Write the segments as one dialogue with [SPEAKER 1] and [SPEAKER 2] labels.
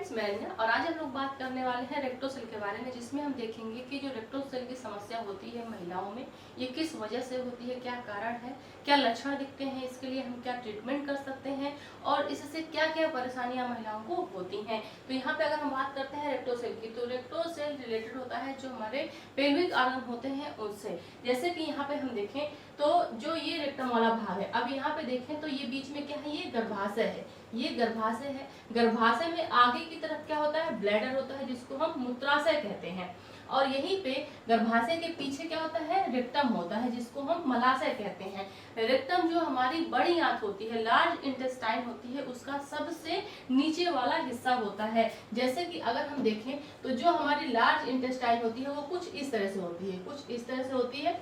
[SPEAKER 1] Friends, मैं रंजना और आज हम लोग बात करने वाले हैं रेक्टोसेल के बारे में, जिसमें हम देखेंगे कि जो रेक्टोसेल की समस्या होती है महिलाओं में, ये किस वजह से होती है, क्या कारण है, क्या लक्षण दिखते हैं, इसके लिए हम क्या ट्रीटमेंट कर सकते हैं और इससे क्या क्या परेशानियां महिलाओं को होती हैं। तो यहाँ पे अगर हम बात करते हैं रेक्टोसेल की, तो रेक्टोसेल रिलेटेड होता है जो हमारे पेल्विक ऑर्गन होते हैं उनसे। जैसे कि यहाँ पे हम देखें तो जो ये रेक्टम वाला भाग है, अब यहाँ पे देखें तो ये बीच में क्या है, ये गर्भाशय है, ये गर्भाशय है। गर्भाशय में आगे की तरफ क्या होता है, ब्लैडर होता है, जिसको हम मूत्राशय कहते हैं। और यहीं पे गर्भाशय के पीछे क्या होता है, रेक्टम होता है, जिसको हम मलाशय कहते हैं। रेक्टम जो हमारी बड़ी आंत होती है, लार्ज इंटेस्टाइन होती है, उसका सबसे नीचे वाला हिस्सा होता है। जैसे कि अगर हम देखें तो जो हमारी लार्ज इंटेस्टाइन होती है वो कुछ इस तरह से होती है, कुछ इस तरह से होती है,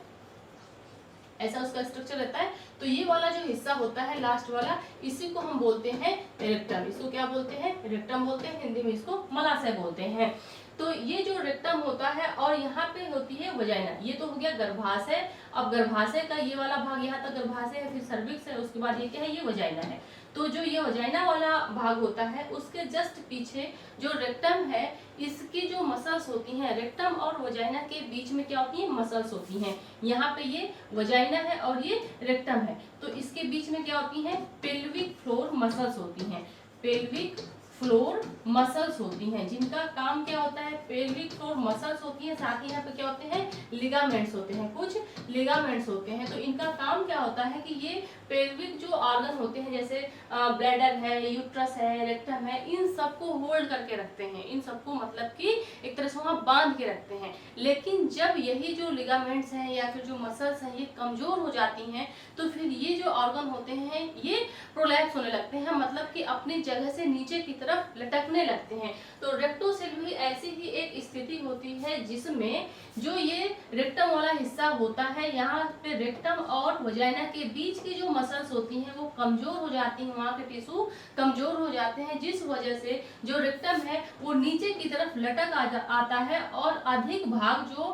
[SPEAKER 1] ऐसा उसका स्ट्रक्चर रहता है। तो ये वाला जो हिस्सा होता है लास्ट वाला, इसी को हम बोलते हैं रेक्टम। इसको क्या बोलते हैं, रेक्टम बोलते हैं, हिंदी में इसको मलाशय बोलते हैं। तो ये जो रेक्टम होता है और यहाँ पे होती है वजाइना, ये तो हो गया गर्भाशय। अब गर्भाशय का ये वाला भाग, यहाँ तक गर्भाशय है, फिर सर्विक्स है, उसके बाद ये क्या है, ये वजाइना है। तो जो ये वजाइना वाला भाग होता है उसके जस्ट पीछे जो रेक्टम है, इसकी जो मसल्स होती हैं, रेक्टम और वजाइना के बीच में क्या होती है, मसल्स होती हैं। यहाँ पे ये वजाइना है और ये रेक्टम है, तो इसके बीच में क्या होती हैं, पेल्विक फ्लोर मसल्स होती हैं। पेल्विक फ्लोर मसल्स होती हैं, जिनका काम क्या होता है, पेल्विक फ्लोर मसल्स होती हैं, साथ ही यहाँ पे क्या होते हैं, लिगामेंट्स होते हैं, कुछ लिगामेंट्स होते हैं। तो इनका काम क्या होता है कि ये पेल्विक जो ऑर्गन होते हैं, जैसे ब्लैडर है, यूट्रस है, रेक्टम है, इन सबको होल्ड करके रखते हैं, इन सबको मतलब कि एक तरह से वहां बांध के रखते हैं। लेकिन जब यही जो लिगामेंट्स हैं या फिर जो मसल्स हैं ये कमजोर हो जाती हैं, तो फिर ये जो ऑर्गन होते हैं ये प्रोलैप्स होने लगते हैं, मतलब कि अपनी जगह से नीचे की तरफ लटकने लगते हैं। तो रेक्टोसेल भी ऐसी ही एक स्थिति होती है जिसमें जो ये रेक्टम वाला हिस्सा होता है, यहाँ पे रेक्टम और वजाइना के बीच की जो मसल्स होती हैं वो कमजोर हो जाती हैं, वहाँ के टिश्यू कमजोर हो जाते हैं, जिस वजह से जो रेक्टम है वो नीचे की तरफ लटक आता है और अधिक भाग जो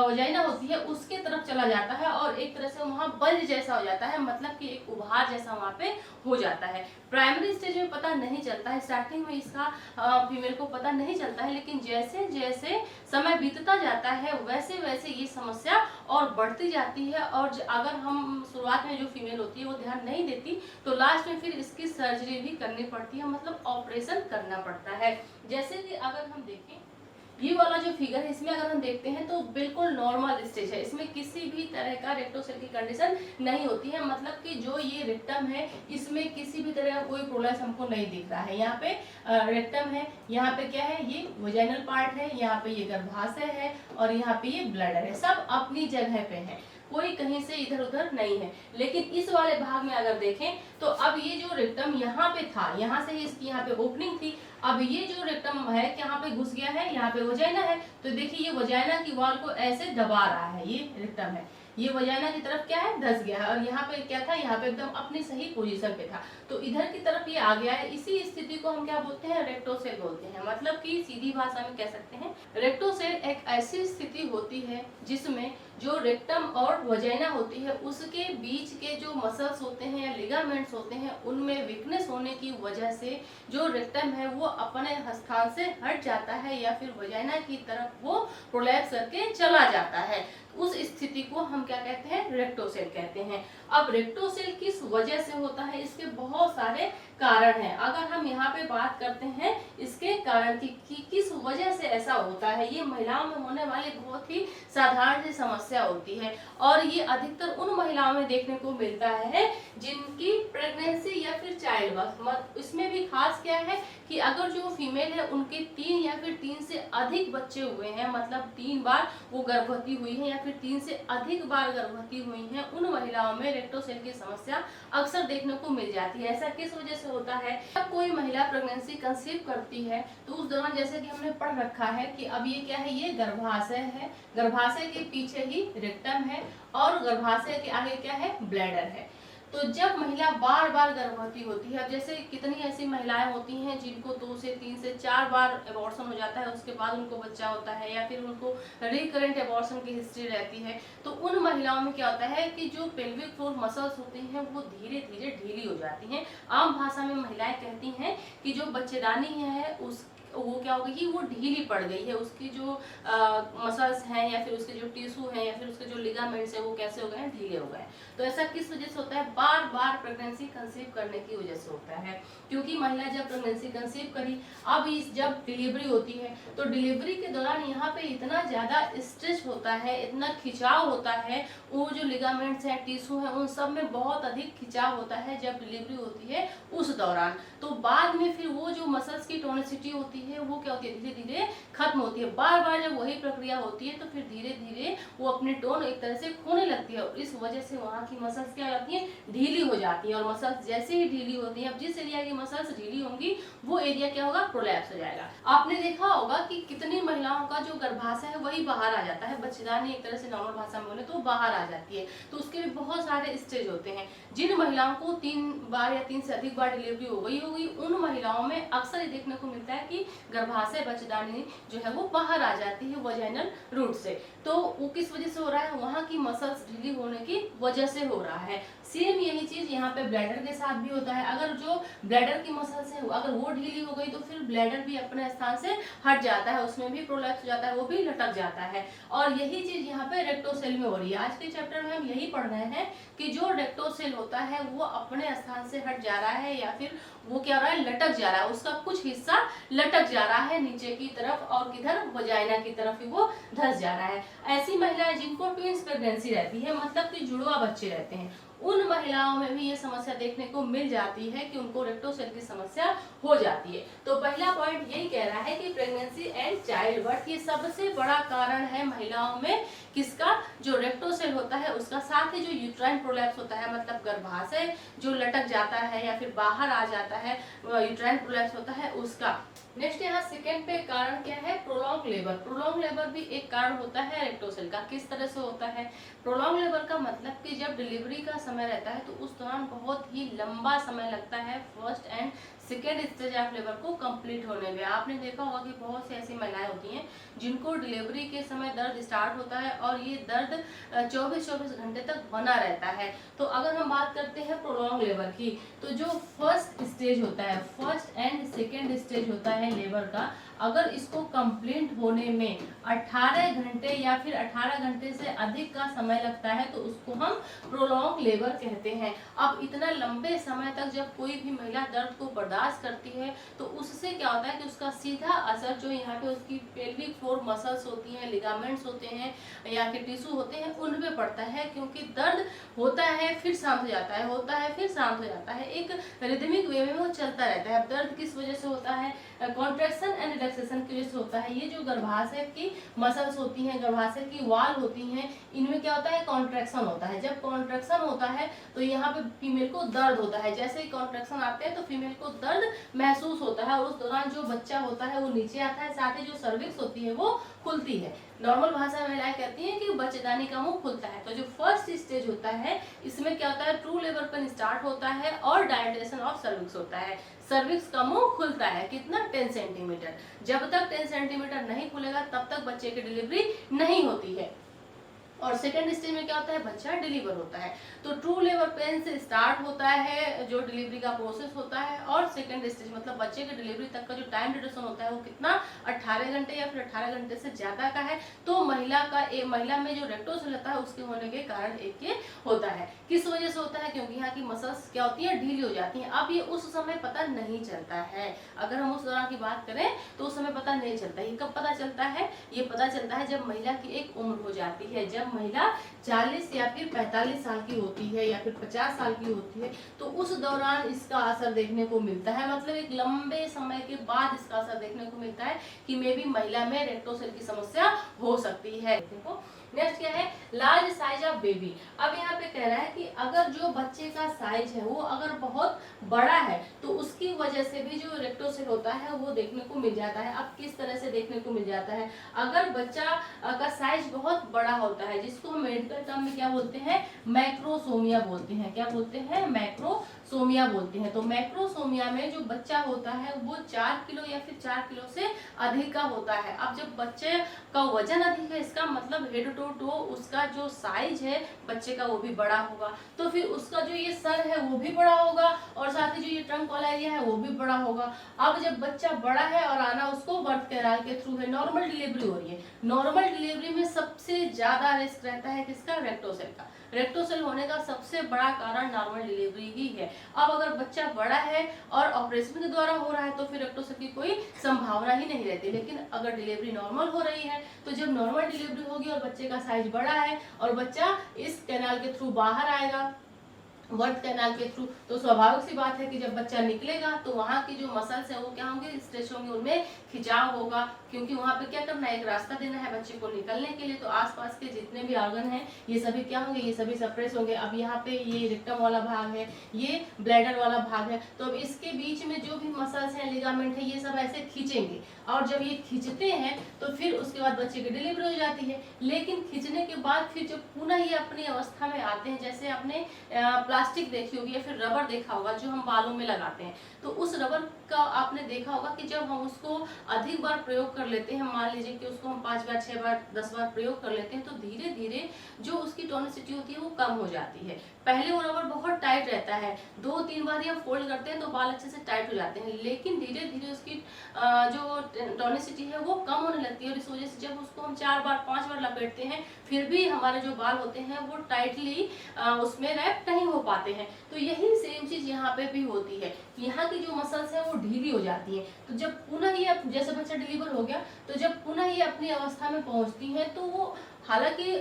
[SPEAKER 1] वजाइना होती है उसके तरफ चला जाता है और एक तरह से वहाँ बल्ज जैसा हो जाता है, मतलब कि एक उभार जैसा वहाँ पे हो जाता है। प्राइमरी स्टेज में पता नहीं चलता है, स्टार्टिंग में इसका फीमेल को पता नहीं चलता है, लेकिन जैसे जैसे समय बीतता जाता है वैसे वैसे ये समस्या और बढ़ती जाती है। और अगर हम शुरुआत में जो फीमेल होती है वो ध्यान नहीं देती तो लास्ट में फिर इसकी सर्जरी भी करनी पड़ती है, मतलब ऑपरेशन करना पड़ता है। जैसे कि अगर हम देखें ये वाला जो फिगर है, इसमें अगर हम देखते हैं तो बिल्कुल नॉर्मल स्टेज है, इसमें किसी भी तरह का रेक्टोसेल की कंडीशन नहीं होती है, मतलब कि जो ये रेक्टम है इसमें किसी भी तरह का कोई प्रोलैप्स हमको नहीं दिख रहा है। यहाँ पे रेक्टम है, यहाँ पे क्या है, ये वजाइनल पार्ट है, यहाँ पे ये गर्भाशय है और यहाँ पे ये ब्लैडर है, सब अपनी जगह पे है, कोई कहीं से इधर उधर नहीं है। लेकिन इस वाले भाग में अगर देखें तो अब ये जो रेक्टम यहाँ पे था, यहाँ से इसकी यहाँ पे ओपनिंग थी, अब ये जो रेक्टम है यहाँ पे घुस गया है, यहाँ पे वजाइना है। तो देखिए ये वजाइना की वॉल को ऐसे दबा रहा है, ये रेक्टम है, ये वजाइना की तरफ क्या है, धस गया है और यहाँ पे क्या था, यहाँ पे एकदम अपनी सही पोजीशन पे था, तो इधर की तरफ ये आ गया है। इसी स्थिति को हम क्या बोलते हैं, रेक्टोसेल बोलते हैं, मतलब कि सीधी भाषा में कह सकते हैं रेक्टोसेल एक ऐसी स्थिति होती है जिसमें जो रेक्टम और वजाइना होती है उसके बीच के जो मसल्स होते हैं या लिगामेंट्स होते हैं उनमें वीकनेस होने की वजह से जो रेक्टम है वो अपने स्थान से हट जाता है या फिर वजाइना की तरफ वो प्रोलैप्स करके चला जाता है। उस स्थिति को हम क्या कहते हैं, रेक्टोसेल कहते हैं। अब रेक्टोसेल किस वजह से होता है, इसके बहुत सारे कारण हैं। अगर हम यहाँ पे बात करते हैं इसके कारण की किस वजह से ऐसा होता है, ये महिलाओं में होने वाली बहुत ही साधारण सी समस्या होती है और ये अधिकतर उन महिलाओं में देखने को मिलता है जिनकी प्रेगनेंसी या फिर चाइल्ड बर्थ, इसमें भी खास क्या है कि अगर जो फीमेल है उनके 3 या फिर 3 से अधिक बच्चे हुए हैं, मतलब 3 बार वो गर्भवती हुई है या फिर 3 से अधिक बार गर्भवती हुई हैं, उन महिलाओं में रेक्टोसेल की समस्या अक्सर देखने को मिल जाती है। ऐसा किस वजह से होता है, जब कोई महिला प्रेगनेंसी कंसीव करती है तो उस दौरान जैसे कि हमने पढ़ रखा है कि अब ये क्या है, ये गर्भाशय है, गर्भाशय के पीछे ही रेक्टम है और गर्भाशय के आगे क्या है, ब्लैडर है। तो जब महिला बार बार गर्भवती होती है, अब जैसे कितनी ऐसी महिलाएं होती हैं जिनको 2 से 3 से 4 बार एबॉर्शन हो जाता है, उसके बाद उनको बच्चा होता है या फिर उनको रिकरेंट एबॉर्शन की हिस्ट्री रहती है, तो उन महिलाओं में क्या होता है कि जो पेल्विक फ्लोर मसल्स होती हैं वो धीरे धीरे ढीली हो जाती हैं। आम भाषा में महिलाएं कहती हैं कि जो बच्चेदानी है वो क्या हो गई, वो ढीली पड़ गई है, उसकी जो मसल्स हैं या फिर उसके जो टिश्यू हैं या फिर उसके जो लिगामेंट्स हैं वो कैसे हो गए हैं, ढीले हो गए हैं। तो ऐसा किस वजह से होता है, बार बार प्रेगनेंसी कंसीव करने की वजह से होता है। क्योंकि महिला जब प्रेगनेंसी कंसीव करी, अब इस जब डिलीवरी होती है तो डिलीवरी के दौरान यहाँ पे इतना ज्यादा स्ट्रेच होता है, इतना खिंचाव होता है, वो जो लिगामेंट्स हैं, टिश्यू हैं, उन सब में बहुत अधिक खिंचाव होता है जब डिलीवरी होती है उस दौरान। तो बाद में फिर वो जो मसल्स की टोनिसिटी होती है वो क्या होती है, धीरे धीरे खत्म होती है। बार बार जब वही प्रक्रिया होती है तो फिर धीरे धीरे वो अपनी टोन एक तरह से खोने लगती है, और इस वजह से वहाँ की मसल्स क्या हो जाती है, ढीली हो जाती है। और मसल्स जैसे ही ढीली होती है, अब जिस एरिया की मसल्स ढीली होंगी वो एरिया क्या होगा, प्रोलैप्स हो जाएगा। आपने देखा होगा कि कितनी महिलाओं का जो गर्भाशय है वही बाहर आ जाता है, बच्चेदानी एक तरह से नॉर्मल भाषा में बोले तो बाहर आ जाती है। तो उसके भी बहुत सारे स्टेज होते हैं। जिन महिलाओं को 3 बार या 3 से अधिक बार डिलीवरी हो गई होगी, उन महिलाओं में अक्सर ये देखने को मिलता है कि गर्भाशय बच्चेदानी जो है वो बाहर आ जाती है वजाइनल रूट से। तो वो किस वजह से हो रहा है, वहाँ की मसल्स ढीली होने की वजह से हो रहा है। सेम यही चीज यहाँ पे ब्लैडर के साथ भी होता है। अगर जो ब्लैडर की मसल्स है अगर वो ढीली हो गई तो फिर ब्लैडर भी अपने स्थान से हट जाता है, उसमें भी प्रोलैप्स हो जाता है, वो भी लटक जाता है। और यही चीज यहाँ पे रेक्टोसेल में हो रही है। आज के चैप्टर में हम यही पढ़ रहे हैं कि जो रेक्टोसेल होता है वो अपने स्थान से हट जा रहा है या फिर वो क्या हो रहा है, लटक जा रहा है, उसका कुछ हिस्सा लटक जा रहा है नीचे की तरफ और किधर, वजाइना की तरफ ही वो धंस जा रहा है। ऐसी महिलाएं जिनको ट्विंस प्रेगनेंसी रहती है, मतलब कि जुड़वा बच्चे रहते हैं, उन महिलाओं में भी ये समस्या देखने को मिल जाती है कि उनको रेक्टोसेल की समस्या हो जाती है। तो पहला पॉइंट यही कह रहा है कि प्रेगनेंसी एंड चाइल्ड बर्थ ये सबसे बड़ा कारण है महिलाओं में किसका, जो रेक्टोसेल होता है उसका, साथ ही जो यूट्राइन प्रोलैप्स होता है, मतलब गर्भाशय जो लटक जाता है या फिर बाहर आ जाता है, यूट्राइन प्रोलैप्स होता है उसका। नेक्स्ट यहाँ सेकेंड पे कारण क्या है, प्रोलॉन्ग लेबर। प्रोलॉन्ग लेबर भी एक कारण होता है रेक्टोसेल का। किस तरह से होता है, प्रोलॉन्ग लेबर का मतलब कि जब डिलीवरी का समय रहता है तो उस दौरान बहुत ही लंबा समय लगता है first and second stage of labour को कंप्लीट होने में। आपने देखा होगा कि बहुत सी ऐसी महिलाएं होती हैं जिनको डिलीवरी के समय दर्द स्टार्ट होता है और ये दर्द 24-24 घंटे तक बना रहता है। तो अगर हम बात करते हैं प्रोलॉन्ग लेबर की, तो जो फर्स्ट स्टेज होता है, फर्स्ट एंड सेकेंड स्टेज होता है लेबर का, अगर इसको कंप्लीट होने में 18 घंटे या फिर 18 घंटे से अधिक का समय लगता है तो उसको हम प्रोलॉन्ग लेबर कहते हैं। अब इतना लंबे समय तक जब कोई भी महिला दर्द को बर्दाश्त करती है तो उससे क्या होता है कि उसका सीधा असर जो यहाँ पे उसकी पेल्विक फ्लोर मसल्स होती हैं, लिगामेंट्स होते हैं या फिर टिश्यू होते हैं, उन पे पड़ता है। क्योंकि दर्द होता है फिर शांत हो जाता है, होता है फिर शांत हो जाता है, एक रिदमिक वे में वो चलता रहता है। अब दर्द किस वजह से होता है, कॉन्ट्रैक्शन एंड रिलैक्सेशन की वजह से होता है। ये जो गर्भाशय की मसल्स होती हैं, गर्भाशय की वाल होती हैं, इनमें क्या होता है, कॉन्ट्रैक्शन होता है। जब कॉन्ट्रैक्शन होता है तो यहाँ पे फीमेल को दर्द होता है। जैसे ही कॉन्ट्रैक्शन आते हैं तो फीमेल को दर्द महसूस होता है और उस दौरान जो बच्चा होता है वो नीचे आता है, साथ ही जो सर्विक्स होती है वो खुलती है। नॉर्मल भाषा में महिलाएं कहती हैं कि बच्चेदानी का मुंह खुलता है। तो जो फर्स्ट स्टेज होता है इसमें क्या होता है, ट्रू लेबर पेन स्टार्ट होता है और डायलेटेशन ऑफ सर्विक्स होता है। सर्विक्स का मुंह खुलता है कितना, 10 सेंटीमीटर। जब तक 10 सेंटीमीटर नहीं खुलेगा तब तक बच्चे की डिलीवरी नहीं होती है। और सेकेंड स्टेज में क्या होता है, बच्चा डिलीवर होता है। तो ट्रू लेबर पेन से स्टार्ट होता है जो डिलीवरी का प्रोसेस होता है, और सेकेंड स्टेज मतलब बच्चे के डिलीवरी तक का जो टाइम ड्यूरेशन होता है वो कितना, 18 घंटे या फिर 18 घंटे से ज्यादा का है। तो महिला में जो रेक्टोसेल होता है उसके होने के कारण एक ये होता है। किस वजह से होता है, क्योंकि यहाँ की मसल्स क्या होती है, ढीली हो जाती है। अब ये उस समय पता नहीं चलता है, अगर हम उस दौरान की बात करें तो उस समय पता नहीं चलता। ये कब पता चलता है, ये पता चलता है जब महिला की एक उम्र हो जाती है, जब महिला 40 या फिर 45 साल की होती है या फिर 50 साल की होती है, तो उस दौरान इसका असर देखने को मिलता है। मतलब एक लंबे समय के बाद इसका असर देखने को मिलता है कि मे भी महिला में रेक्टोसेल की समस्या हो सकती है। देखो नेक्स्ट क्या है, लार्ज साइज ऑफ बेबी। अब यहाँ पे कह रहा है कि अगर जो बच्चे का साइज है वो अगर बहुत बड़ा है तो उसकी वजह से भी जो रेक्टोसेल होता है वो देखने को मिल जाता है। अब किस तरह से देखने को मिल जाता है, अगर बच्चा का साइज बहुत बड़ा होता है, जिसको हम मेडिकल टर्म में क्या बोलते हैं, मैक्रोसोमिया बोलते हैं। क्या बोलते हैं, मैक्रोसोमिया सोमिया बोलते हैं। तो मैक्रोसोमिया में जो बच्चा होता है वो 4 किलो या फिर 4 किलो से अधिक का होता है। अब जब बच्चे का वजन अधिक है, इसका मतलब हेड टू टो उसका जो साइज है बच्चे का वो भी बड़ा होगा, तो फिर उसका जो ये सर है वो भी बड़ा होगा और साथ ही जो ये ट्रंक वाला एरिया है वो भी बड़ा होगा। अब जब बच्चा बड़ा है और आना उसको बर्थ कैनाल के थ्रू है, नॉर्मल डिलीवरी हो रही है, नॉर्मल डिलीवरी में सबसे ज्यादा रिस्क रहता है किसका? रेक्टोसेल का। रेक्टोसेल होने का सबसे बड़ा कारण नॉर्मल डिलीवरी ही है। अब अगर बच्चा बड़ा है और ऑपरेशन के द्वारा हो रहा है तो फिर रेक्टोसेल की कोई संभावना ही नहीं रहती, लेकिन अगर डिलीवरी नॉर्मल हो रही है तो जब नॉर्मल डिलीवरी होगी और बच्चे का साइज बड़ा है और बच्चा इस कैनाल के थ्रू बाहर आएगा बर्थ कैनाल के थ्रू, तो स्वाभाविक सी बात है कि जब बच्चा निकलेगा तो वहाँ की जो मसल्स है वो क्या होंगे? स्ट्रेच होंगे, उनमें खिंचाव होगा, क्योंकि वहाँ पे क्या करना है? एक रास्ता देना है बच्चे को निकलने के लिए। तो आसपास के जितने भी ऑर्गन हैं ये सभी क्या होंगे? ये सभी सप्रेस होंगे। अब यहाँ पे ये रेक्टम वाला भाग है, ये ब्लैडर वाला भाग है, तो अब इसके बीच में जो भी मसल्स हैं, लिगामेंट है, ये सब ऐसे खींचेंगे और जब ये खींचते हैं तो फिर उसके बाद बच्चे की डिलीवरी हो जाती है। लेकिन खींचने के बाद फिर जब पुनः ये अपनी अवस्था में आते हैं, जैसे आपने प्लास्टिक देखी होगी या फिर रबर देखा होगा जो हम बालों में लगाते हैं, तो उस रबर का आपने देखा होगा कि जब हम उसको अधिक बार प्रयोग कर लेते हैं, मान लीजिए कि उसको हम 5 बार 6 बार 10 बार प्रयोग कर लेते हैं, तो धीरे धीरे जो उसकी टोनिसिटी होती है वो कम हो जाती है। पहले वो रबर बहुत टाइट रहता है, 2-3 बार या फोल्ड करते हैं तो बाल अच्छे से टाइट हो जाते हैं, लेकिन धीरे धीरे उसकी जो टोनिसिटी है वो कम होने लगती है और इस वजह से जब उसको हम 4 बार 5 बार लपेटते हैं फिर भी हमारे जो बाल होते हैं वो टाइटली उसमें रैप नहीं हो पाते हैं। तो यही सेम चीज यहाँ पे भी होती है, यहाँ की जो मसल्स है वो ढीली हो जाती है। तो जब पुनः ये जैसे बच्चा डिलीवर हो गया तो जब पुनः ये अपनी अवस्था में पहुंचती है तो वो हालांकि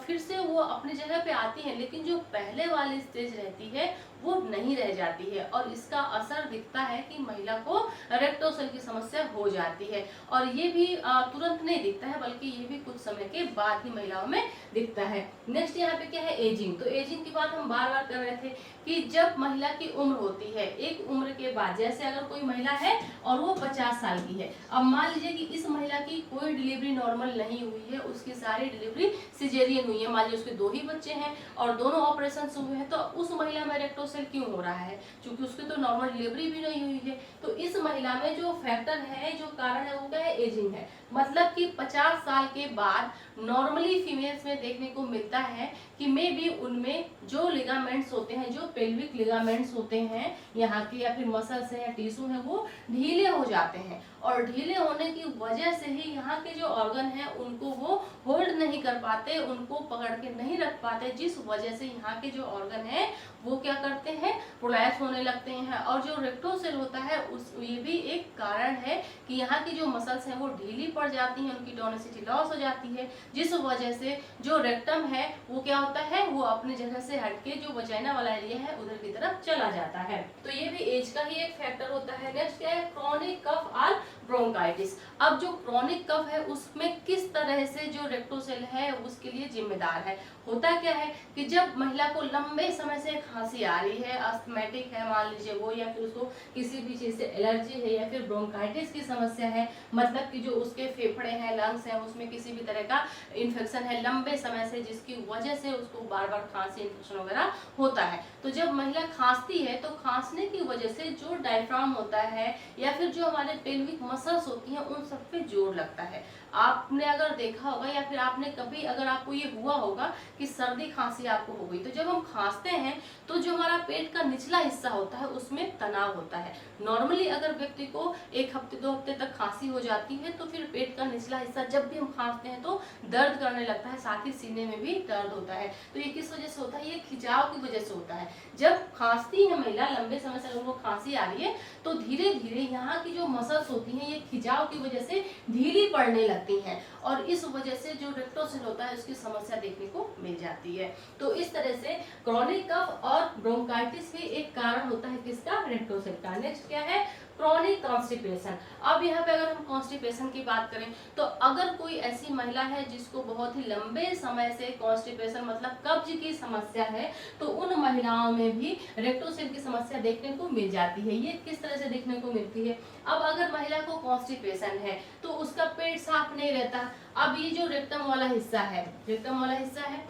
[SPEAKER 1] फिर से वो अपनी जगह पे आती है, लेकिन जो पहले वाली स्टेज रहती है वो नहीं रह जाती है और इसका असर दिखता है कि महिला को रेक्टोसेल की समस्या हो जाती है। और ये भी तुरंत नहीं दिखता है, बल्कि ये भी कुछ समय के बाद ही महिलाओं में दिखता है। नेक्स्ट यहाँ पे क्या है? एजिंग। तो एजिंग की बात हम बार बार कर रहे थे कि जब महिला की उम्र होती है, एक उम्र के बाद, जैसे अगर कोई महिला है और वो 50 साल की है, अब मान लीजिए कि इस महिला की कोई डिलीवरी नॉर्मल नहीं हुई है, उसकी सारी डिलीवरी सिजेरियन हुई है, मान लीजिए उसके 2 ही बच्चे हैं और दोनों ऑपरेशन हुए हैं, तो उस महिला में रेक्टोसेल क्यों हो रहा है? क्योंकि उसकी तो नॉर्मल डिलीवरी भी नहीं हुई है। तो इस महिला में जो फैक्टर है, जो कारण है, वो क्या है? एजिंग है। मतलब कि 50 साल के बाद नॉर्मली फीमेल्स में देखने को मिलता है कि मे बी उनमें जो लिगामेंट्स होते हैं, जो पेल्विक लिगामेंट्स होते हैं यहाँ के, या फिर मसल्स हैं या टिश्यू हैं, वो ढीले हो जाते हैं और ढीले होने की वजह से ही यहाँ के जो ऑर्गन हैं उनको वो होल्ड नहीं कर पाते, उनको पकड़ के नहीं रख पाते, जिस वजह से यहाँ के जो ऑर्गन है वो क्या करते हैं? प्रोलैप्स होने लगते हैं। और जो रेक्टोसेल होता है उस ये भी एक कारण है कि यहाँ की जो मसल्स हैं वो ढीली पड़ जाती हैं, उनकी टोनिसिटी लॉस हो जाती है, जिस वजह से जो रेक्टम है वो क्या होता है? वो अपनी जगह से हटके जो वजाइना वाला एरिया है उधर की तरफ चला जाता है। तो ये भी एज का ही एक फैक्टर होता है। नेक्स्ट क्या है? क्रॉनिक कफ और ब्रोंकाइटिस। अब जो क्रॉनिक कफ है उसमें किस तरह से जो रेक्टोसेल है उसके लिए जिम्मेदार है। होता क्या है कि जब महिला को लंबे समय से खांसी आ रही है, अस्थमैटिक है मान लीजिए वो, या फिर उसको किसी भी चीज से एलर्जी है, या फिर ब्रोंकाइटिस की समस्या है, मतलब कि जो उसके फेफड़े हैं, लंग्स हैं, उसमें किसी भी तरह का इन्फेक्शन है लंबे समय से, जिसकी वजह से उसको बार बार खांसी इन्फेक्शन वगैरह होता है। तो जब महिला खांसती है तो खांसने की वजह से जो डायफ्राम होता है या फिर जो हमारे पेल्विक मसल्स होती हैं उन सब पे जोर लगता है। आपने अगर देखा होगा या फिर आपने कभी अगर आपको ये हुआ होगा कि सर्दी खांसी आपको हो गई, तो जब हम खांसते हैं तो जो हमारा पेट का निचला हिस्सा होता है उसमें तनाव होता है। नॉर्मली अगर व्यक्ति को 1 हफ्ते 2 हफ्ते तक खांसी हो जाती है तो फिर पेट का निचला हिस्सा जब भी हम खांसते हैं तो दर्द करने लगता है, साथ ही सीने में भी दर्द होता है। तो ये किस वजह से होता है? ये खिंचाव की वजह से होता है। जब खांसती है महिला, लंबे समय से उनको खांसी आ रही है, तो धीरे धीरे यहाँ की जो मसल्स होती हैं ये खिंचाव की वजह से ढीली पड़ने लगती हैं और इस वजह से जो रेक्टोसेल होता है उसकी समस्या देखने को मिल जाती है। तो इस तरह से क्रॉनिक कफ और ब्रोंकाइटिस भी एक कारण होता है किसका? रेक्टोसेल का। नेक्स्ट क्या है? Chronic constipation. अब यहाँ पे अगर हम कॉन्स्टिपेशन की बात करें तो अगर कोई ऐसी महिला है जिसको बहुत ही लंबे समय से कॉन्स्टिपेशन मतलब कब्ज की समस्या है, तो उन महिलाओं में भी रेक्टोसेल की समस्या देखने को मिल जाती है। ये किस तरह से देखने को मिलती है? अब अगर महिला को कॉन्स्टिपेशन है तो उसका पेट साफ नहीं रहता। अब ये जो रेक्टम वाला हिस्सा है, रेक्टम वाला हिस्सा है,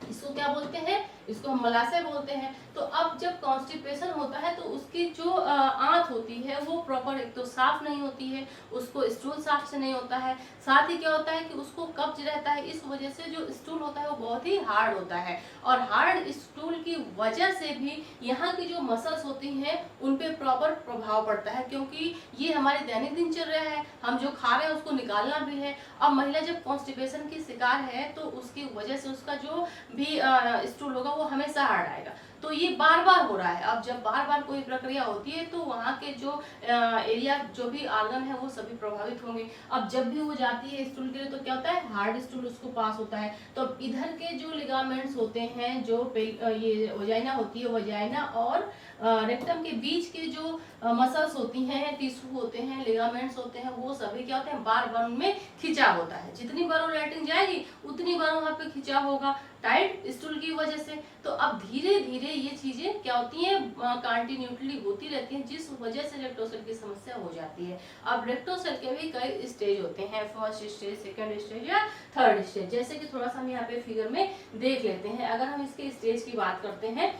[SPEAKER 1] इसको क्या बोलते हैं? इसको हम मलाशय बोलते हैं। तो अब जब कॉन्स्टिपेशन होता है तो उसकी जो आंत होती है वो प्रॉपर एक तो साफ नहीं होती है, उसको स्टूल साफ से नहीं होता है, साथ ही क्या होता है कि उसको कब्ज रहता है, इस वजह से जो स्टूल होता है वो बहुत ही हार्ड होता है। और हार्ड स्टूल की वजह से भी यहाँ की जो मसल्स होती हैं उन पे प्रॉपर प्रभाव पड़ता है, क्योंकि ये हमारी दैनिक दिनचर्या है, हम जो खा रहे हैं उसको निकालना भी है। अब महिला जब कॉन्स्टिपेशन की शिकार है तो उसकी वजह से उसका जो भी स्टूल होगा वो हमेशा हार्ड आएगा। तो ये बार बार हो रहा है। अब जब बार बार कोई प्रक्रिया होती है तो वहाँ के जो एरिया जो भी ऑर्गन है वो सभी प्रभावित होंगे। अब जब भी वो जाती है स्टूल के लिए तो क्या होता है, हार्ड स्टूल उसको पास होता है। तो अब इधर के जो लिगामेंट्स होते हैं, जो ये वजाइना होती है, वजाइना और रेक्टम के बीच के जो मसल्स होती हैं, टिश्यू होते हैं, लिगामेंट्स होते हैं, वो सभी क्या होते हैं, बार बार उनमें खिंचाव होता है। जितनी बार वो लैट्रिन जाएगी उतनी बार वहाँ पे खिंचाव होगा टाइट स्टूल की वजह से। तो अब धीरे धीरे ये चीजें क्या होती हैं, कंटिन्यूटली होती रहती हैं, जिस वजह से रेक्टोसेल की समस्या हो जाती है। अब रेक्टोसेल के भी कई स्टेज होते हैं, फर्स्ट स्टेज, सेकंड स्टेज या थर्ड स्टेज। जैसे कि थोड़ा सा हम यहाँ पे फिगर में देख लेते हैं। अगर हम इसके स्टेज की बात करते हैं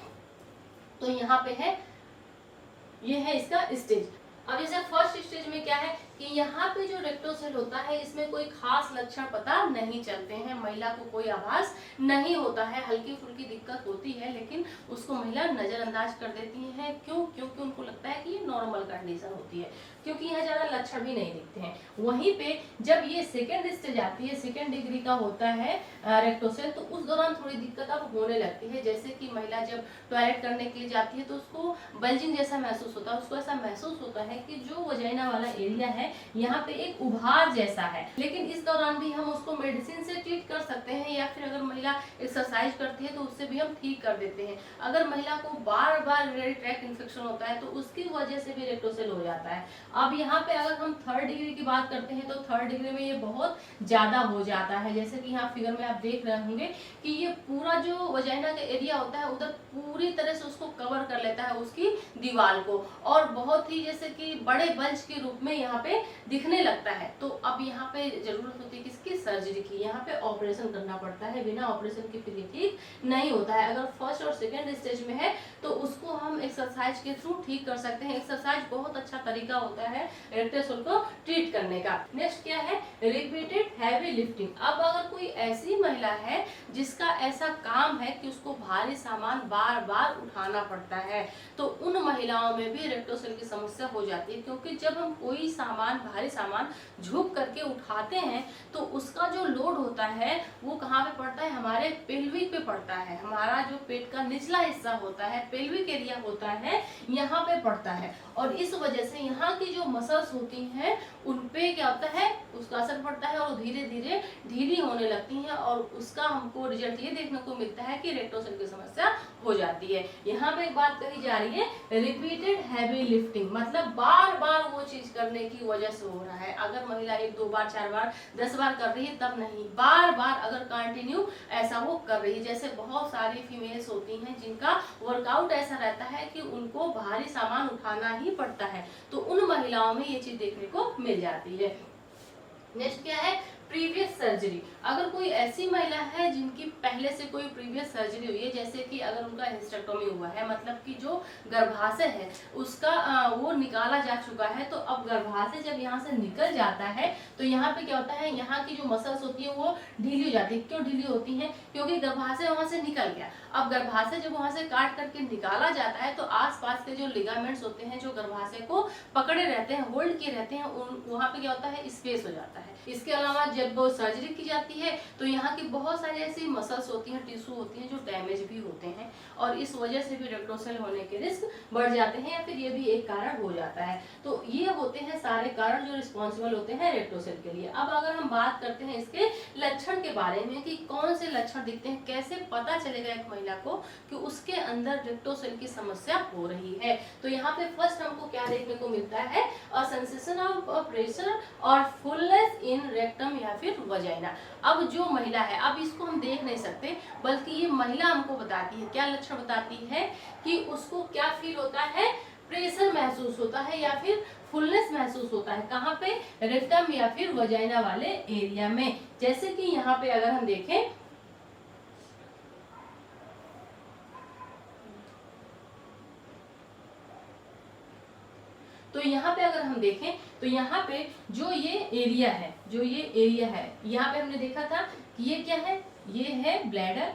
[SPEAKER 1] तो यहाँ पे है, ये है इसका स्टेज। अब जैसे फर्स्ट स्टेज में क्या है कि यहाँ पे जो रेक्टोसेल होता है इसमें कोई खास लक्षण पता नहीं चलते हैं, महिला को कोई आभास नहीं होता है, हल्की फुल्की दिक्कत होती है लेकिन उसको महिला नजरअंदाज कर देती है। क्यों? क्योंकि उनको लगता है कि ये नॉर्मल कंडीशन होती है, क्योंकि यहाँ ज्यादा लक्षण भी नहीं दिखते हैं। वहीं पे जब ये सेकेंड स्टेज आती है, सेकेंड डिग्री का होता है रेक्टोसेल, तो उस दौरान थोड़ी दिक्कत अब होने लगती है। जैसे कि महिला जब टॉयलेट करने के लिए जाती है तो उसको बल्जिंग जैसा महसूस होता है, उसको ऐसा महसूस होता है कि जो वजाइना वाला एरिया है यहाँ पे एक उभार जैसा है। लेकिन इस दौरान भी हम उसको मेडिसिन से ट्रीट कर सकते हैं, या फिर अगर महिला एक्सरसाइज करती है तो उससे भी हम ठीक कर देते हैं। अगर महिला को बार बार यूरिनरी ट्रैक्ट इन्फेक्शन होता है तो उसकी वजह से भी रेक्टोसेल हो जाता है। अब यहाँ पे अगर हम थर्ड डिग्री की बात करते हैं तो थर्ड डिग्री में ये बहुत ज्यादा हो जाता है। जैसे कि यहाँ फिगर में आप देख रहे होंगे कि ये पूरा जो वजाइना का एरिया होता है उधर पूरी तरह से उसको कवर कर लेता है, उसकी दीवार को, और बहुत ही जैसे कि बड़े बल्ज के रूप में यहाँ पे दिखने लगता है। तो अब यहाँ पे जरूरत होती है किसकी, सर्जरी की। यहाँ पे ऑपरेशन करना पड़ता है, बिना ऑपरेशन के फिर ये ठीक नहीं होता है। अगर फर्स्ट और सेकेंड स्टेज में है तो उसको हम एक्सरसाइज के थ्रू ठीक कर सकते हैं। एक्सरसाइज बहुत अच्छा तरीका होता है रेक्टोसेल को ट्रीट करने का। नेक्स्ट क्या है, रिपीटेड हैवी लिफ्टिंग। अब अगर कोई ऐसी महिला है जिसका ऐसा काम है कि उसको भारी सामान बार बार उठाना पड़ता है तो उन महिलाओं में भी रेक्टोसेल की समस्या हो जाती है, क्योंकि जब हम कोई सामान, भारी सामान झुक करके उठाते हैं तो उसका जो लोड होता है वो कहाँ पे पड़ता है, हमारे पेल्विक पे पड़ता है। हमारा जो पेट का निचला हिस्सा होता है, पेल्विक एरिया होता है, यहाँ पे पड़ता है, और इस वजह से यहाँ की जो मसल्स होती हैं उन पे क्या होता है, उसका असर पड़ता है और धीरे धीरे ढीली होने लगती हैं, और उसका हमको रिजल्ट ये देखने को मिलता है कि रेक्टोसेल की समस्या हो जाती है। यहाँ पे एक बात कही जा रही है, रिपीटेड हैवी लिफ्टिंग, मतलब बार बार वो चीज करने की वजह से हो रहा है। अगर महिला 1, 2 बार, 4 बार, 10 बार कर रही है तब नहीं, बार बार अगर कंटिन्यू ऐसा वो कर रही है। जैसे बहुत सारी फीमेल्स होती हैं जिनका वर्कआउट ऐसा रहता है कि उनको भारी सामान उठाना ही पड़ता है, तो उन महिलाओं में ये चीज देखने को मिल जाती है। नेक्स्ट क्या है, प्रीवियस सर्जरी। अगर कोई ऐसी महिला है जिनकी पहले से कोई प्रीवियस सर्जरी हुई है, जैसे कि अगर उनका हिस्टेक्टोमी हुआ है, मतलब कि जो गर्भाशय है उसका वो निकाला जा चुका है, तो अब गर्भाशय जब यहाँ से निकल जाता है तो यहाँ पे क्या होता है, यहाँ की जो मसल्स होती है वो ढीली हो जाती है। क्यों ढीली होती है, क्योंकि गर्भाशय वहां से निकल गया। अब गर्भाशय जब वहां से काट करके निकाला जाता है तो आसपास के जो लिगामेंट्स होते हैं जो गर्भाशय को पकड़े रहते हैं, होल्ड किए रहते हैं, वहां पे क्या होता है, स्पेस हो जाता है। इसके अलावा जब सर्जरी की जाती है तो यहाँ की बहुत सारी ऐसी मसल्स होती हैं, टिश्यू होती हैं जो डैमेज भी होते हैं, और इस वजह से भी रेक्टोसेल होने के रिस्क बढ़ जाते हैं, या फिर ये भी एक कारण हो जाता है। तो ये होते हैं सारे कारण जो रिस्पॉन्सिबल होते हैं रेक्टोसेल के लिए। अब अगर हम बात करते हैं इसके लक्षण के बारे में कि कौन से लक्षण दिखते हैं, कैसे पता चलेगा एक महिला को कि उसके अंदर रेक्टोसेल की समस्या हो रही है, तो यहाँ पे फर्स्ट हमको क्या देखने को मिलता है, अ सेंसेशन ऑफ प्रेशर और फुलनेस इन रेक्टम या फिर वजाइना। अब जो महिला है, अब इसको हम देख नहीं सकते, बल्कि ये महिला हमको बताती है, क्या लक्षण बताती है कि उसको क्या फील होता है, प्रेशर महसूस होता है या फिर फुलनेस महसूस होता है। कहाँ पे, रेक्टम या फिर वजाइना वाले एरिया में। जैसे कि यहाँ पे अगर हम देखें तो यहाँ पे अगर हम देखें तो यहाँ पे जो ये एरिया है, यहाँ पे हमने देखा था कि ये क्या है, ये है ब्लैडर,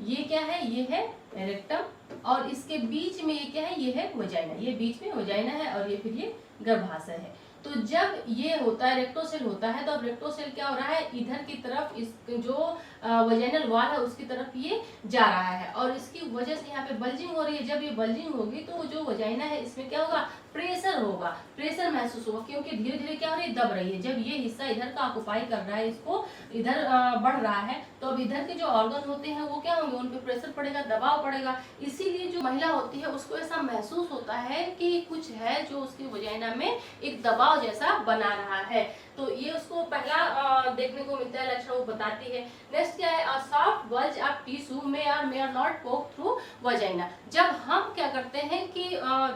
[SPEAKER 1] ये क्या है, ये है रेक्टम, और इसके बीच में ये क्या है, ये है वजाइना, ये बीच में वजाइना है और ये फिर ये गर्भाशय है। तो जब ये होता है रेक्टोसेल होता है, तो अब रेक्टोसेल क्या हो रहा है, इधर की तरफ इस जो वजाइनल वॉल है उसकी तरफ ये जा रहा है और इसकी वजह से यहाँ पे बल्जिंग हो रही है। जब ये बल्जिंग होगी तो जो वजाइना है इसमें क्या होगा, प्रेशर होगा, प्रेशर महसूस होगा, क्योंकि धीरे धीरे क्या हो रही है, दब रही है। जब ये हिस्सा इधर का ऑक्युपाई कर रहा है, इसको इधर बढ़ रहा है, तो अब इधर के जो ऑर्गन होते हैं वो क्या होंगे, उन पे प्रेशर पड़ेगा, दबाव पड़ेगा। इसीलिए जो महिला होती है उसको ऐसा महसूस होता है कि कुछ है जो उसकी वजाइना में एक दबाव जैसा बना रहा है। तो ये उसको पहला देखने को मिलता है लक्षण, वो बताती है। नेक्स्ट क्या है, a soft bulge of tissue may or not पोक थ्रू वजाइना। जब हम क्या करते हैं कि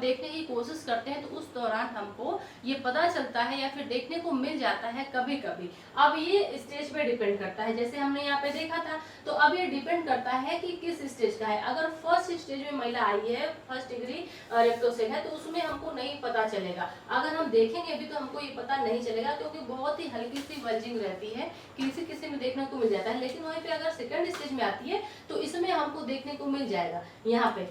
[SPEAKER 1] देखने की कोशिश करते हैं तो उस दौरान हमको ये पता चलता है या फिर देखने को मिल जाता है कभी कभी। अब ये स्टेज पे डिपेंड करता है, जैसे हमने यहाँ पे देखा था, तो अब ये डिपेंड करता है कि किस स्टेज का है। अगर फर्स्ट स्टेज में महिला आई है, फर्स्ट डिग्री रेक्टोसेल है, तो उसमें हमको नहीं पता चलेगा। अगर हम देखेंगे अभी तो हमको ये पता नहीं चलेगा, क्योंकि बहुत ही हल्की सी बल्जिंग रहती है, किसी किसी में देखने को मिल जाता है। लेकिन वहीं पे अगर सेकंड स्टेज में आती है तो इसमें हमको देखने को मिल जाएगा, यहाँ पे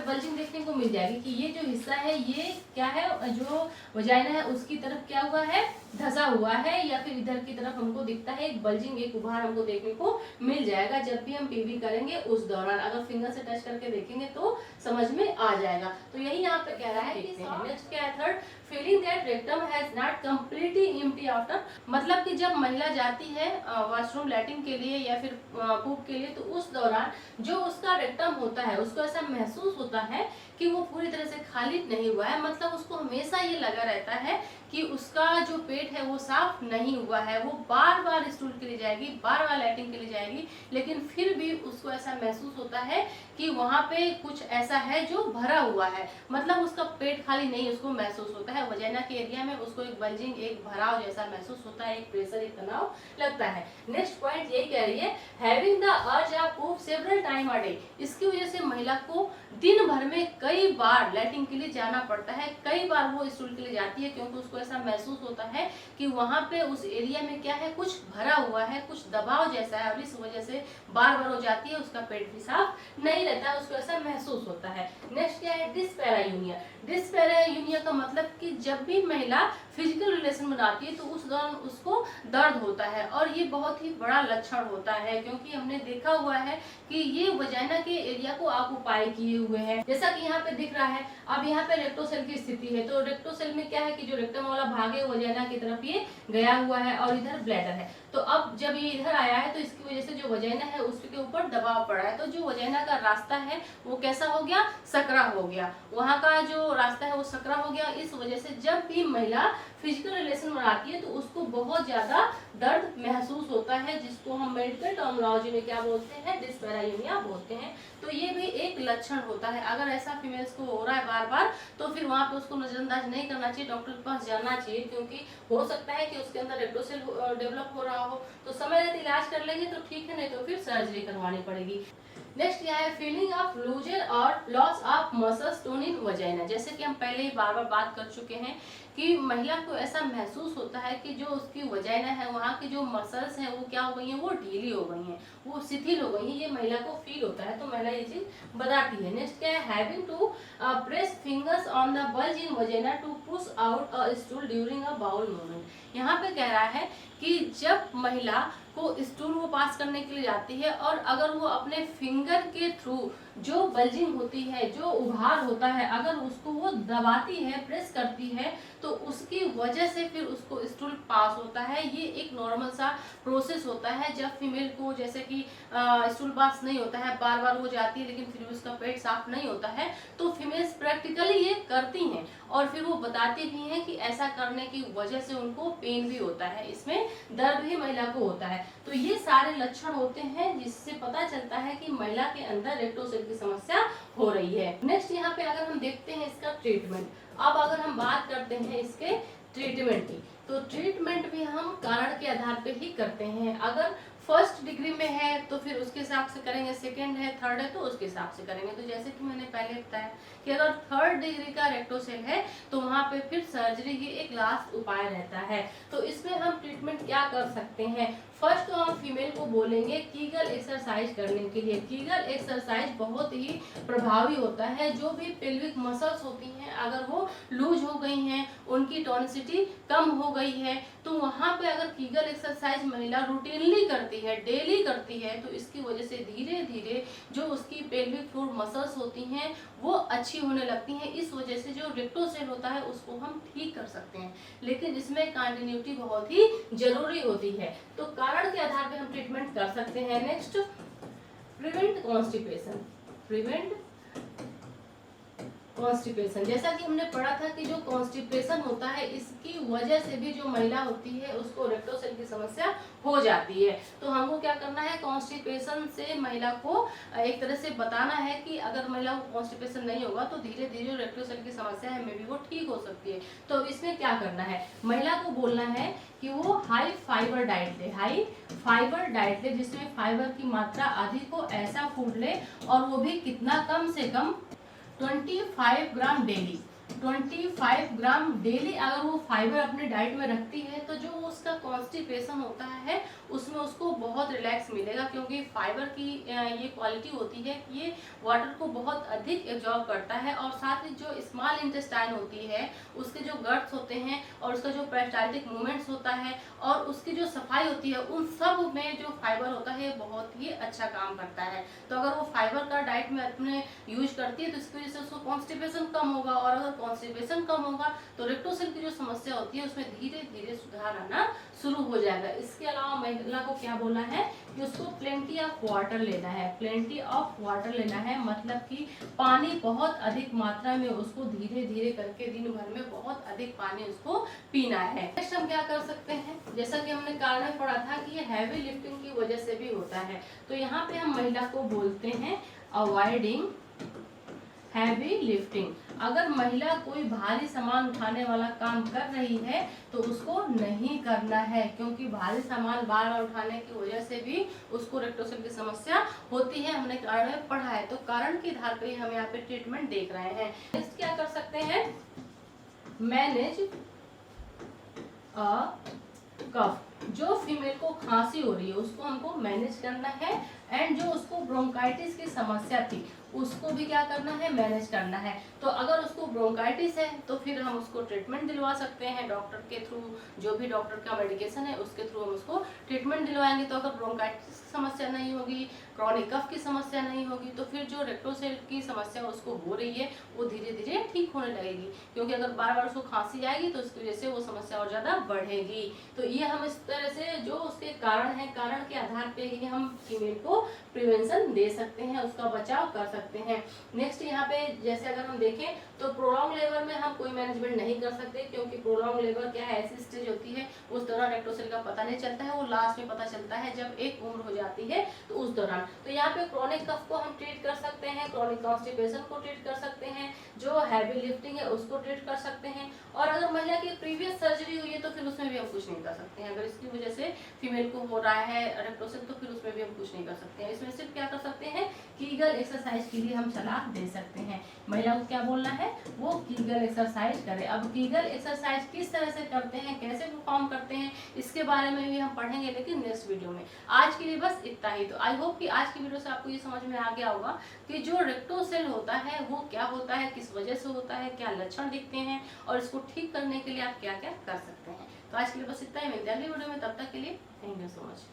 [SPEAKER 1] बल्जिंग देखने को मिल जाएगी कि ये जो हिस्सा है ये क्या है, जो वजाइना है उसकी तरफ क्या हुआ है, धंसा हुआ है, या फिर इधर की तरफ हमको दिखता है एक बल्जिंग, एक उभार हमको देखने को मिल जाएगा। जब भी हम पीवी करेंगे उस दौरान अगर फिंगर से टच करके देखेंगे तो समझ में आ जाएगा। तो यही यहाँ पे कह रहा है कि नेक्स्ट क्या है, third, feeling that rectum has not completely empty after, मतलब कि जब महिला जाती है वॉशरूम लैट्रिन के लिए या फिर पूप के लिए, तो उस दौरान जो उसका रेक्टम होता है उसको ऐसा महसूस होता है कि वो पूरी तरह से खाली नहीं हुआ है। मतलब उसको हमेशा ये लगा रहता है कि उसका जो पेट है वो साफ नहीं हुआ है। वो बार बार स्टूल के लिए जाएगी, बार बार लैट्रिन के लिए जाएगी, लेकिन फिर भी उसको ऐसा महसूस होता है कि वहाँ पे कुछ ऐसा है जो भरा हुआ है। मतलब उसका पेट खाली नहीं उसको महसूस होता है। वजाइना के एरिया में उसको एक बल्जिंग, एक भराव जैसा महसूस होता है, एक प्रेशर, एक तनाव लगता है। नेक्स्ट पॉइंट यही कह रही है, having the urge of poop several time a day, इसकी वजह से महिला को दिन भर में कई बार लैट्रिन के लिए जाना पड़ता है, कई बार वो स्टूल के लिए जाती है, क्योंकि उसको ऐसा महसूस होता है कि वहाँ पे उस एरिया में क्या है, कुछ भरा हुआ है, कुछ दबाव जैसा है, और इस वजह से बार बार हो जाती है। उसका पेट भी साफ नहीं रहता है, उसको ऐसा महसूस होता है। नेक्स्ट क्या है, डिस्पैरायूनिया। डिस्पैरायूनिया का मतलब कि जब भी महिला फिजिकल रिलेशन बनाती है तो उस दौरान उसको दर्द होता है, और ये बहुत ही बड़ा लक्षण होता है, क्योंकि हमने देखा हुआ है कि ये वजाइना के एरिया को ऑक्युपाई किए हुए है, जैसा कि यहाँ पे दिख रहा है। अब यहाँ पे रेक्टोसेल की स्थिति है, तो रेक्टोसेल में क्या है कि जो रेक्टम वाला भाग है वजाइना की तरफ ये गया हुआ है, और इधर ब्लैडर है। तो अब जब ये इधर आया है तो इसकी वजह से जो वजाइना है उसके ऊपर दबाव पड़ा है, तो जो वजाइना का रास्ता है वो कैसा हो गया, सकरा हो गया। वहाँ का जो रास्ता है वो सकरा हो गया। इस वजह से जब भी महिला फिजिकल रिलेशन बनाती है तो उसको बहुत ज्यादा दर्द महसूस होता है, जिसको हम मेडिकल टर्मिनोलॉजी में क्या बोलते हैं, डिस्पैरायूनिया बोलते हैं। तो ये भी एक लक्षण होता है। अगर ऐसा फीमेल्स को हो रहा है बार बार, तो फिर वहाँ पे उसको नजरअंदाज नहीं करना चाहिए, डॉक्टर के पास जाना चाहिए, क्योंकि हो सकता है कि उसके अंदर रेक्टोसेल डेवलप हो रहा हो। तो समय रहते इलाज कर लेंगे तो ठीक है, नहीं तो फिर सर्जरी करवानी पड़ेगी। नेक्स्ट क्या है, फीलिंग ऑफ लूजर और loss of muscles tone in vagina. जैसे कि हम पहले ही बार बार बात कर चुके हैं कि महिला को ऐसा महसूस होता है कि जो उसकी वजाइना है वहाँ की जो मसल्स हैं वो क्या हो गई हैं, वो ढीली हो गई हैं, वो शिथिल हो गई हैं। ये महिला को फील होता है, तो महिला ये चीज बताती है। नेक्स्ट क्या है, having to press fingers on the bulge in vagina to push out a stool during a bowel movement. यहाँ पे कह रहा है कि जब महिला को स्टूल वो पास करने के लिए जाती है, और अगर वो अपने फिंगर के थ्रू जो बल्जिंग होती है, जो उभार होता है, अगर उसको वो दबाती है, प्रेस करती है, तो उसकी वजह से फिर उसको स्टूल पास होता है। ये एक नॉर्मल सा प्रोसेस होता है। जब फीमेल को जैसे कि स्टूल पास नहीं होता है, बार बार वो जाती है लेकिन फिर उसका पेट साफ नहीं होता है, तो फीमेल्स प्रैक्टिकली ये करती हैं, और फिर वो बताती भी हैं कि ऐसा करने की वजह से उनको पेन भी होता है, इसमें दर्द भी महिला को होता है। तो ये सारे लक्षण होते हैं जिससे पता चलता है कि महिला के अंदर रेक्टोसेल की समस्या हो रही है। नेक्स्ट यहाँ पे अगर हम देखते हैं इसका ट्रीटमेंट। अब अगर हम बात करते हैं इसके ट्रीटमेंट की, तो ट्रीटमेंट भी हम कारण के आधार पे ही करते हैं। अगर फर्स्ट डिग्री में है तो फिर उसके हिसाब से करेंगे, सेकंड है, थर्ड है तो उसके हिसाब से करेंगे। तो जैसे कि मैंने पहले बताया कि अगर थर्ड डिग्री का रेक्टोसेल है तो वहां पे फिर सर्जरी ही एक लास्ट उपाय रहता है। तो इसमें हम ट्रीटमेंट क्या कर सकते हैं? फर्स्ट तो हम फीमेल को बोलेंगे कीगल एक्सरसाइज करने के लिए। कीगल एक्सरसाइज बहुत ही प्रभावी होता है। जो भी पेल्विक मसल्स होती हैं अगर वो लूज हो गई हैं, उनकी टॉनिसिटी कम हो गई है, तो वहां पे अगर कीगल एक्सरसाइज महिला रूटीनली करती है, डेली करती है, तो इसकी वजह से धीरे धीरे जो उसकी पेल्विक फ्लोर मसल्स होती हैं वो अच्छी होने लगती हैं। इस वजह से जो रेक्टोसेल होता है उसको हम ठीक कर सकते हैं, लेकिन इसमें कंटिन्यूटी बहुत ही जरूरी होती है। तो कारण के आधार पर हम ट्रीटमेंट कर सकते हैं। Next, prevent constipation. Prevent constipation, जैसा कि हमने पढ़ा था कि जो कॉन्स्टिपेशन होता है इसकी वजह से भी जो महिला होती है उसको रेक्टोसेल की समस्या हो जाती है। तो हमको क्या करना है? कॉन्स्टिपेशन से महिला को एक तरह से बताना है कि अगर महिला को कॉन्स्टिपेशन नहीं होगा तो धीरे धीरे रेक्टोसेल की समस्या है में भी वो ठीक हो सकती है। तो इसमें क्या करना है? महिला को बोलना है कि वो हाई फाइबर डाइट ले, हाई फाइबर डाइट ले जिसमें फाइबर की मात्रा अधिक हो, ऐसा फूड ले, और वो भी कितना? कम से कम 25 ग्राम डेली। 25 ग्राम डेली अगर वो फाइबर अपने डाइट में रखती है तो जो उसका कॉन्स्टिपेशन होता है उसमें उसको बहुत रिलैक्स मिलेगा, क्योंकि फाइबर की ये क्वालिटी होती है कि ये वाटर को बहुत अधिक एब्जॉर्ब करता है, और साथ ही जो स्मॉल इंटेस्टाइन होती है उसके जो गट्स होते हैं और उसका जो पेरिस्टाल्टिक मूवमेंट्स होता है और उसकी जो सफाई होती है, उन सब में जो फाइबर होता है बहुत ही अच्छा काम करता है। तो अगर वो फाइबर का डाइट में अपने यूज करती है तो इसकी वजह से उसको कॉन्स्टिपेशन कम होगा, और अगर कॉन्स्टिपेशन कम होगा तो रेक्टोसेल की जो समस्या होती है उसमें धीरे धीरे सुधार आना शुरू हो जाएगा। इसके अलावा महिला को क्या बोलना है कि उसको प्लेंटी ऑफ वाटर लेना है। प्लेंटी ऑफ वाटर लेना है मतलब कि पानी बहुत अधिक मात्रा में उसको धीरे धीरे करके दिन भर में बहुत अधिक पानी उसको पीना है। नेक्स्ट हम क्या कर सकते हैं? जैसा कि हमने कारण में पढ़ा था कि ये हैवी लिफ्टिंग की वजह से भी होता है, तो यहाँ पे हम महिला को बोलते हैं अवॉइडिंग हैवी लिफ्टिंग। अगर महिला कोई भारी सामान उठाने वाला काम कर रही है तो उसको नहीं करना है, क्योंकि भारी सामान बार बार उठाने की वजह से भी उसको रेक्टोसेल की समस्या होती है। हमने कारण में पढ़ा है, तो कारण के आधार पर हम यहाँ पे ट्रीटमेंट देख रहे हैं। नेक्स्ट क्या कर सकते हैं? मैनेज अ कफ। जो फीमेल को खांसी हो रही है उसको हमको मैनेज करना है, एंड जो उसको ब्रोंकाइटिस की समस्या थी उसको भी क्या करना है? मैनेज करना है। तो अगर उसको ब्रोंकाइटिस है तो फिर हम उसको ट्रीटमेंट दिलवा सकते हैं डॉक्टर के थ्रू, जो भी डॉक्टर का मेडिकेशन है उसके थ्रू हम उसको ट्रीटमेंट दिलवाएंगे। तो अगर ब्रोंकाइटिस की समस्या नहीं होगी, क्रॉनिक कफ की समस्या नहीं होगी, तो फिर जो रेक्टोसेल की समस्या उसको हो रही है वो धीरे धीरे ठीक होने लगेगी, क्योंकि अगर बार बार उसको खांसी आएगी तो उसकी वजह से वो समस्या और ज्यादा बढ़ेगी। तो ये हम इस तरह से जो उसके कारण है, कारण के आधार पे ही हम फीमेल को प्रिवेंशन दे सकते हैं, उसका बचाव कर सकते हैं। नेक्स्ट यहाँ पे जैसे अगर हम देखें तो प्रोलॉन्ग लेबर में हम कोई मैनेजमेंट नहीं कर सकते, क्योंकि प्रोलॉन्ग लेबर क्या है? ऐसी स्टेज होती है उस दौरान रेक्टोसेल का पता नहीं चलता है, वो लास्ट में पता चलता है जब एक उम्र हो जाती है तो उस दौरान। तो यहाँ पे क्रॉनिक कफ को हम ट्रीट कर सकते हैं, क्रॉनिक कॉन्स्टिपेशन को ट्रीट कर सकते हैं, जो हैवी लिफ्टिंग है उसको ट्रीट कर सकते हैं, और अगर महिला की प्रीवियस सर्जरी हुई है तो फिर उसमें भी हम कुछ नहीं कर सकते हैं। अगर इसकी वजह से फीमेल को हो रहा है रेक्टोसेल तो फिर उसमें भी हम कुछ नहीं कर सकते हैं। इसमें सिर्फ क्या कर सकते हैं? कीगल एक्सरसाइज के लिए हम सलाह दे सकते हैं। महिला को क्या बोलना है? वो कीगल एक्सरसाइज करे। अब कीगल एक्सरसाइज किस तरह से करते हैं, कैसे परफॉर्म करते हैं, इसके बारे में भी हम पढ़ेंगे, लेकिन नेक्स्ट वीडियो में। आज के लिए बस इतना ही। तो आई होप कि आज की वीडियो से आपको ये समझ में आ गया होगा कि जो रेक्टोसेल होता है वो क्या होता है, किस वजह से होता है, क्या लक्षण दिखते हैं, और इसको ठीक करने के लिए आप क्या क्या कर सकते हैं। तो आज के लिए बस इतना ही। मिलते हैं अगली वीडियो में, तब तक के लिए थैंक यू सो मच।